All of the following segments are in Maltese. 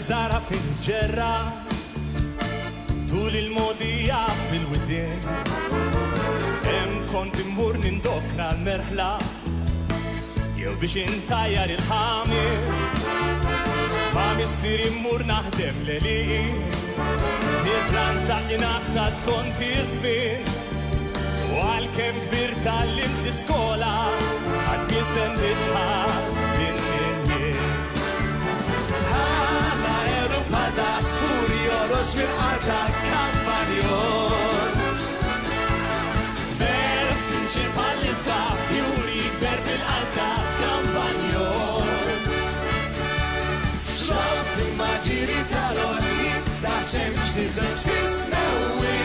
zara fil-ġerra tul il-modija fil-widien kont immur nindokra l-merħla jew biex intajjar il-ħamir ma missir immur naħdem l-liqi nizla nsaqi naħsa skonti żmien u għalkemm kbir tal-limt l-iskola għad jisen diġħad bin-ninjien ħana eru bħada sfuri jorox mil-qalta kampanjon sinċi bħal-isqa fjuri jikber fil-qalta kampanjon xoft il-maġiri tal-olijiet taċċemx tiżeċ fis-smewi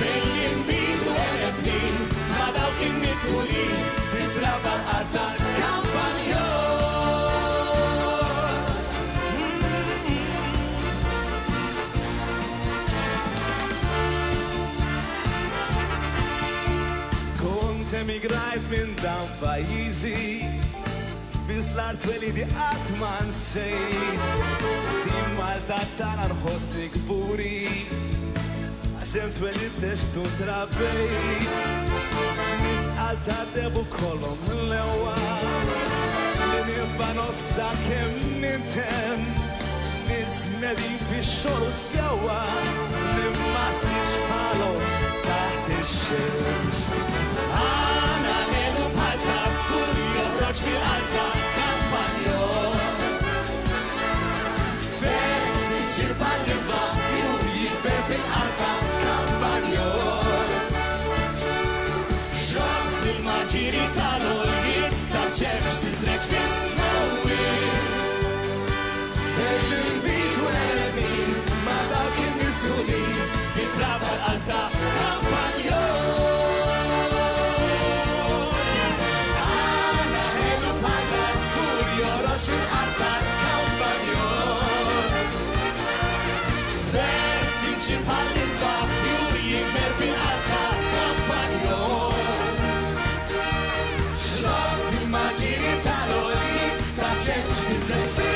fil-jinbitu erebnin ma dawk in-nisuli titraba l-qalta kampanjon emigrajt minn dan pajizi biz l-art welidi għatman sej tim Malta tana nħosni kburi għaxem twelid teċtu trabbej nis għalta debu kolom l-ewa li nibba nossa kem nintem nis medin fi xoru sewa li massiċ palom taħt il-xemx Għana nelu bħalta sfuri joħroġ bil-qalta kampanjon Fessi ċirba l-isqa fjuri jikber fil-qalta kampanjon Xoq il-maġiri tal-oljiet taċċefx tiżreċ fis-smewi Fejl-il-bit u l-emin ma dawk in-nisuli titraba l-qalta kampanjon Jorox fil-qalta kampanjon Versi ċibħal l-isqa fjuri jikber fil-qalta kampanjon Xoq il-maġiri tal-oli taċċefx tiżreċ